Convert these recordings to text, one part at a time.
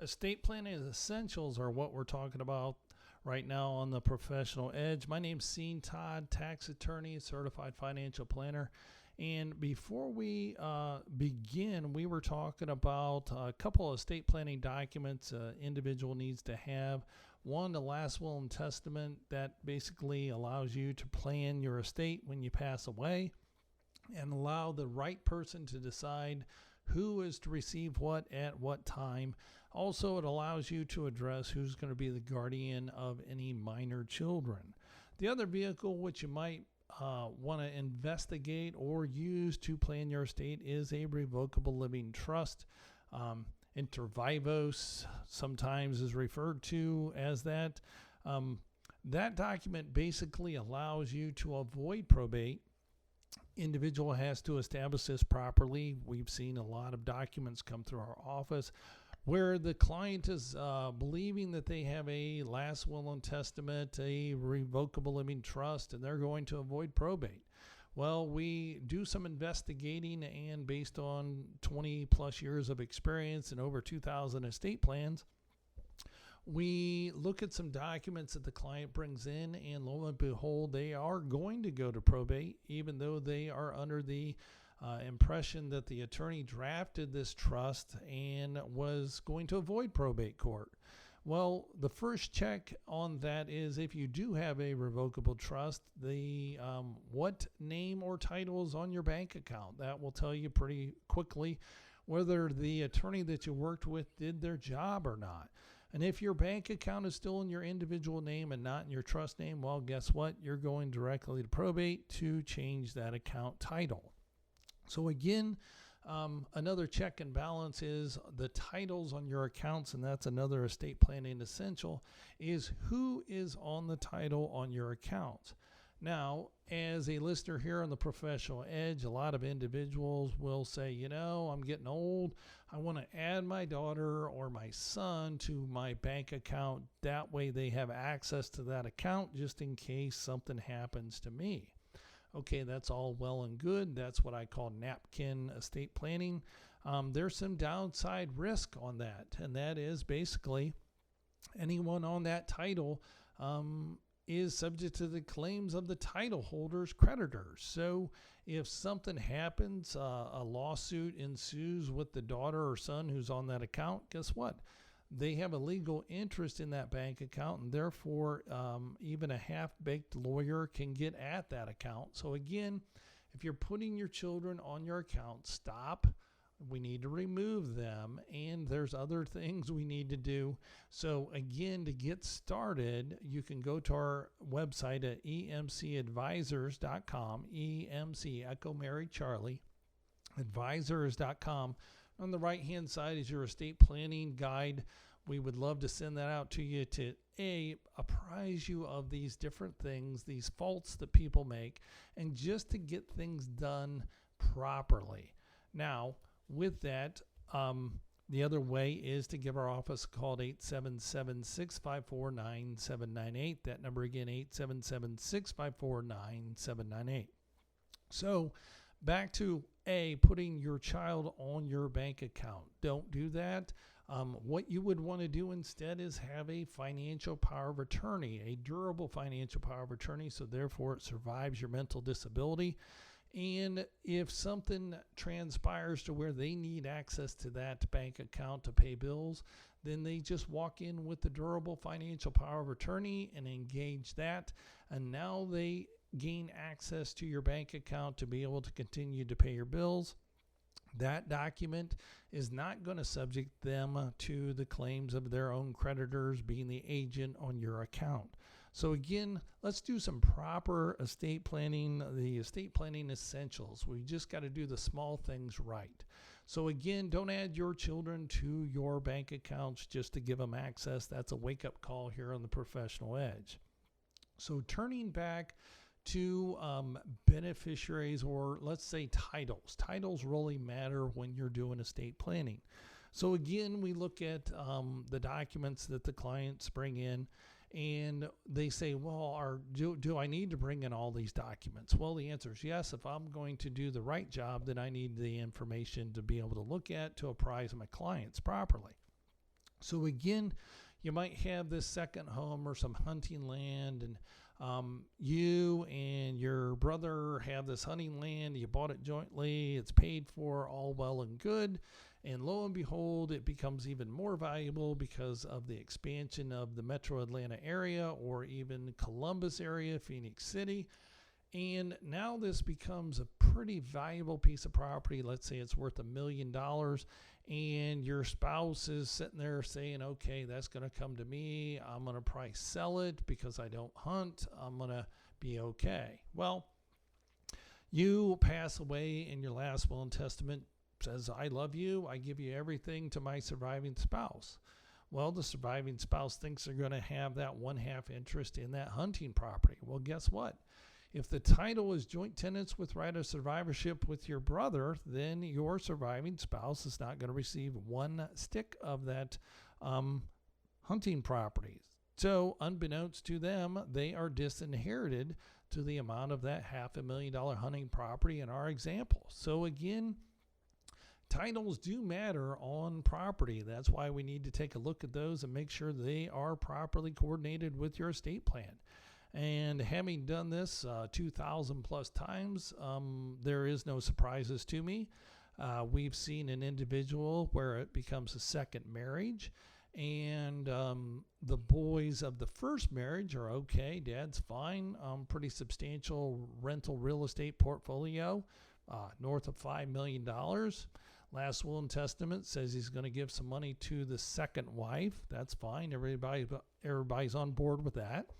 Estate planning essentials are what we're talking about right now on the Professional Edge. My name's Todd, tax attorney, certified financial planner. And before we begin, we were talking about a couple of estate planning documents an individual needs to have. One, the last will and testament that basically allows you to plan your estate when you pass away and allow the right person to decide who is to receive what at what time. Also, it allows you to address who's going to be the guardian of any minor children. The other vehicle which you might want to investigate or use to plan your estate is a revocable living trust. Inter vivos sometimes is referred to as that. That document basically allows you to avoid probate. Individual has to establish this properly. We've seen a lot of documents come through our office where the client is believing that they have a last will and testament, a revocable living trust, and they're going to avoid probate. Well, we do some investigating, and based on 20 plus years of experience and over 2,000 estate plans, we look at some documents that the client brings in, and lo and behold, they are going to go to probate, even though they are under the impression that the attorney drafted this trust and was going to avoid probate court. Well, the first check on that is if you do have a revocable trust, the what name or title is on your bank account. That will tell you pretty quickly whether the attorney that you worked with did their job or not. And if your bank account is still in your individual name and not in your trust name, well, guess what? You're going directly to probate to change that account title. So again, another check and balance is the titles on your accounts, and that's another estate planning essential, is who is on the title on your accounts. Now, as a listener here on the Professional Edge, a lot of individuals will say, I'm getting old. I want to add my daughter or my son to my bank account. That way they have access to that account just in case something happens to me. Okay, that's all well and good. That's what I call napkin estate planning. There's some downside risk on that, and that is basically anyone on that title is subject to the claims of the title holder's creditors. So if something happens, a lawsuit ensues with the daughter or son who's on that account, guess what? They have a legal interest in that bank account, and therefore even a half-baked lawyer can get at that account. So again, if you're putting your children on your account, stop. We need to remove them, and there's other things we need to do. So again, to get started, you can go to our website at emcadvisors.com, EMC, Echo Mary Charlie, advisors.com. On the right-hand side is your estate planning guide. We would love to send that out to you to apprise you of these different things, these faults that people make, and just to get things done properly. Now, with that, the other way is to give our office a call at 877-654-9798. That number again, 877-654-9798. So back to putting your child on your bank account. Don't do that. What you would want to do instead is have a financial power of attorney, a durable financial power of attorney, so therefore it survives your mental disability. And if something transpires to where they need access to that bank account to pay bills, then they just walk in with the durable financial power of attorney and engage that. And now they gain access to your bank account to be able to continue to pay your bills. That document is not going to subject them to the claims of their own creditors being the agent on your account. So again, let's do some proper estate planning, the estate planning essentials. We just got to do the small things right. So again, don't add your children to your bank accounts just to give them access. That's a wake-up call here on the Professional Edge. So turning back to beneficiaries, or let's say titles. Titles really matter when you're doing estate planning. So again, we look at the documents that the clients bring in, and they say, well, do I need to bring in all these documents? Well, the answer is yes. If I'm going to do the right job, then I need the information to be able to look at to apprise my clients properly. So again, you might have this second home or some hunting land, and you and your brother have this hunting land. You bought it jointly. It's paid for, all well and good. And lo and behold, it becomes even more valuable because of the expansion of the metro Atlanta area, or even Columbus area, Phoenix City. And now this becomes a pretty valuable piece of property. Let's say it's worth $1 million, and your spouse is sitting there saying, okay, that's going to come to me. I'm going to probably sell it because I don't hunt. I'm going to be okay. Well, you pass away, and your last will and testament says, I love you. I give you everything to my surviving spouse. Well, the surviving spouse thinks they're going to have that 1/2 interest in that hunting property. Well, guess what? If the title is joint tenants with right of survivorship with your brother, then your surviving spouse is not going to receive 1 stick of that hunting property. So unbeknownst to them, they are disinherited to the amount of that $500,000 hunting property in our example. So again, titles do matter on property. That's why we need to take a look at those and make sure they are properly coordinated with your estate plan. And having done this 2,000 plus times, there is no surprises to me. We've seen an individual where it becomes a second marriage, and the boys of the first marriage are okay. Dad's fine. Pretty substantial rental real estate portfolio, north of $5 million. Last will and testament says he's going to give some money to the second wife. That's fine. Everybody's on board with that.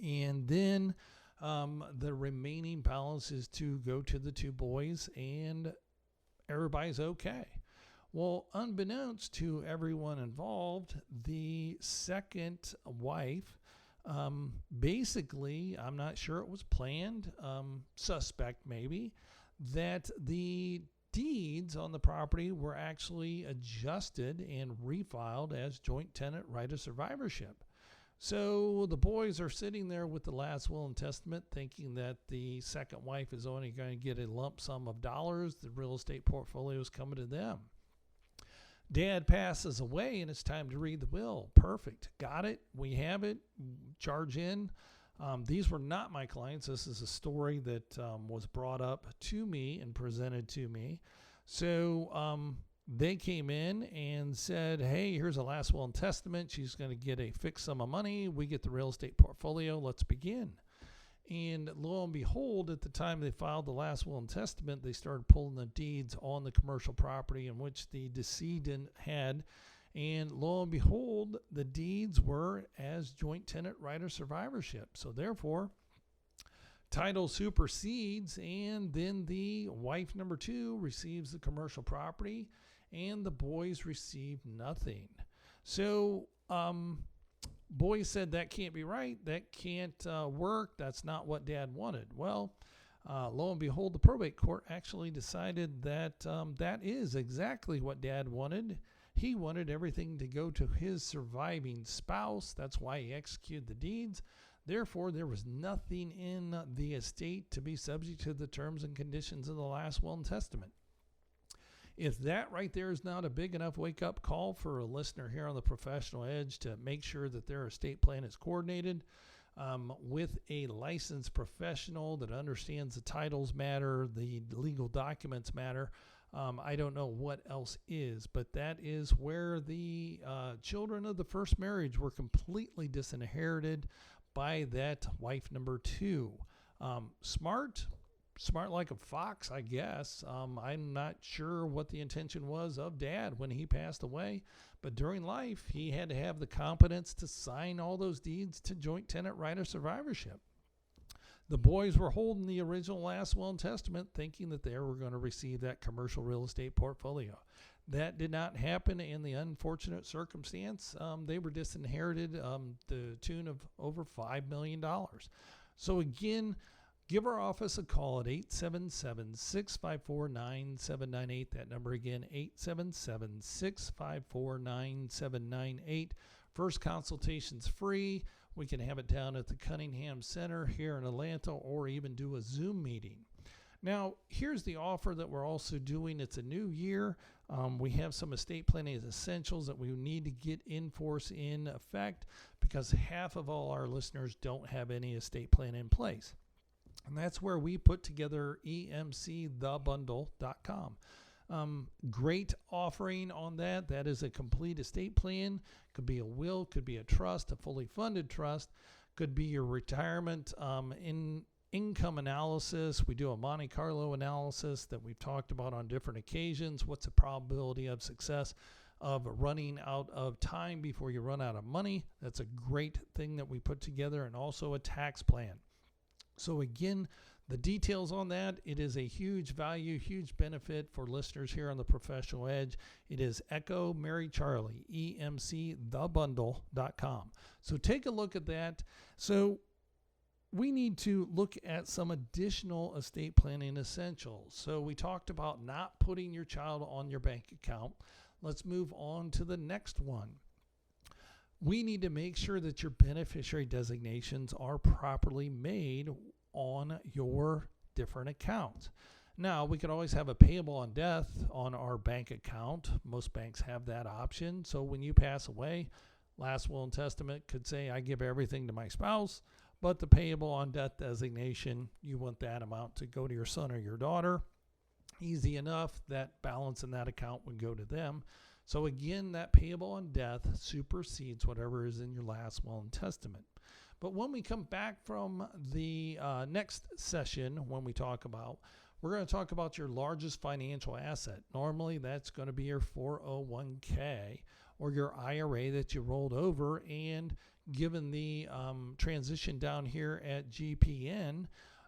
And then the remaining balance is to go to the 2 boys, and everybody's okay. Well, unbeknownst to everyone involved, the second wife, basically, I'm not sure it was planned, suspect maybe, that the deeds on the property were actually adjusted and refiled as joint tenant right of survivorship. So the boys are sitting there with the last will and testament, thinking that the second wife is only going to get a lump sum of dollars. The real estate portfolio is coming to them. Dad passes away, and it's time to read the will. Perfect. Got it. We have it. Charge in. These were not my clients. This is a story that was brought up to me and presented to me. So they came in and said, hey, here's a last will and testament. She's going to get a fixed sum of money. We get the real estate portfolio. Let's begin. And lo and behold, at the time they filed the last will and testament, they started pulling the deeds on the commercial property in which the decedent had. And lo and behold, the deeds were as joint tenant right of survivorship. So therefore, title supersedes, and then the wife number 2 receives the commercial property, and the boys receive nothing. So boys said that can't be right. That can't work. That's not what Dad wanted. Well, lo and behold, the probate court actually decided that that is exactly what Dad wanted. He wanted everything to go to his surviving spouse. That's why he executed the deeds. Therefore, there was nothing in the estate to be subject to the terms and conditions of the last will and testament. If that right there is not a big enough wake-up call for a listener here on the Professional Edge to make sure that their estate plan is coordinated with a licensed professional that understands the titles matter, the legal documents matter, I don't know what else is, but that is where the children of the first marriage were completely disinherited by that wife number 2. Smart like a fox, I guess. I'm not sure what the intention was of Dad when he passed away, but during life, he had to have the competence to sign all those deeds to joint tenant right of survivorship. The boys were holding the original last will and testament, thinking that they were going to receive that commercial real estate portfolio. That did not happen in the unfortunate circumstance. They were disinherited the tune of over $5 million. So again, give our office a call at 877-654-9798. That number again, 877-654-9798. First consultation's free. We can have it down at the Cunningham Center here in Atlanta, or even do a Zoom meeting. Now, here's the offer that we're also doing. It's a new year. We have some estate planning essentials that we need to get in force in effect because half of all our listeners don't have any estate plan in place. And that's where we put together emcthebundle.com. Great offering on that. That is a complete estate plan. Could be a will, could be a trust, a fully funded trust, could be your retirement income analysis. We do a Monte Carlo analysis that we've talked about on different occasions. What's the probability of success of running out of time before you run out of money? That's a great thing that we put together, and also a tax plan. So again, the details on that, it is a huge value, huge benefit for listeners here on the Professional Edge. It is Echo Mary Charlie, emcthebundle.com. So take a look at that. So we need to look at some additional estate planning essentials. So we talked about not putting your child on your bank account. Let's move on to the next one. We need to make sure that your beneficiary designations are properly made on your different accounts. Now, we could always have a payable on death on our bank account. Most banks have that option. So when you pass away, last will and testament could say, I give everything to my spouse, but the payable on death designation, you want that amount to go to your son or your daughter. Easy enough. That balance in that account would go to them. So again, that payable on death supersedes whatever is in your last will and testament. But when we come back from the next session, when we talk about, we're going to talk about your largest financial asset. Normally, that's going to be your 401k or your IRA that you rolled over. And given the transition down here at GPN,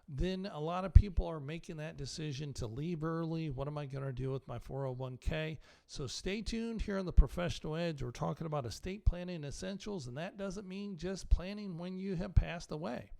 then a lot of people are making that decision to leave early. What am I going to do with my 401k? So stay tuned here on the Professional Edge. We're talking about estate planning essentials, and that doesn't mean just planning when you have passed away.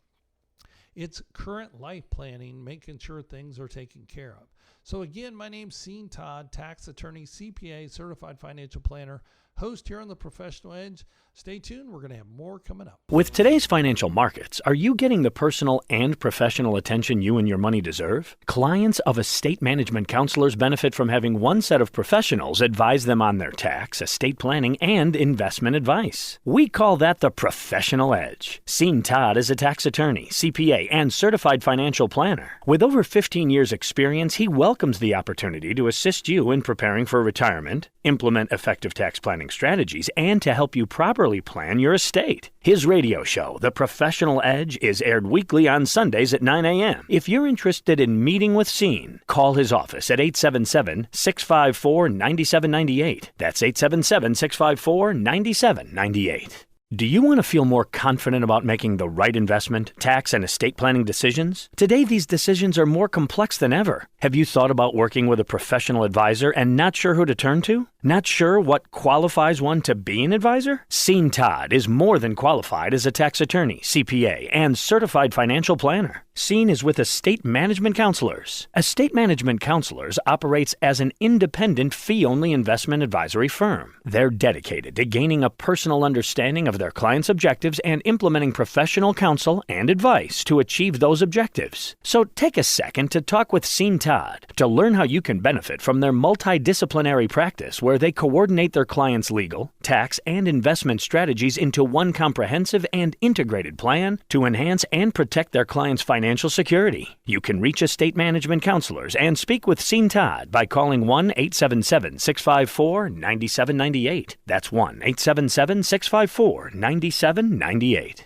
It's current life planning, making sure things are taken care of. So again, my name's Todd, tax attorney, CPA, certified financial planner, host here on the Professional Edge. Stay tuned. We're going to have more coming up. With today's financial markets, are you getting the personal and professional attention you and your money deserve? Clients of estate management counselors benefit from having one set of professionals advise them on their tax, estate planning, and investment advice. We call that the Professional Edge. Todd is a tax attorney, CPA, and certified financial planner. With over 15 years' experience, he welcomes the opportunity to assist you in preparing for retirement, implement effective tax planning strategies, and to help you properly plan your estate. His radio show, The Professional Edge, is aired weekly on Sundays at 9 a.m. If you're interested in meeting with Scene, call his office at 877-654-9798. That's 877-654-9798. Do you want to feel more confident about making the right investment, tax, and estate planning decisions? Today, these decisions are more complex than ever. Have you thought about working with a professional advisor and not sure who to turn to? Not sure what qualifies one to be an advisor? Todd is more than qualified as a tax attorney, CPA, and certified financial planner. Scene is with Estate Management Counselors. Estate Management Counselors operates as an independent fee-only investment advisory firm. They're dedicated to gaining a personal understanding of their clients' objectives and implementing professional counsel and advice to achieve those objectives. So take a second to talk with Todd to learn how you can benefit from their multidisciplinary practice where they coordinate their clients' legal, tax, and investment strategies into one comprehensive and integrated plan to enhance and protect their clients' financial security. You can reach estate management counselors and speak with Todd by calling 1-877-654-9798. That's 1-877-654-9798.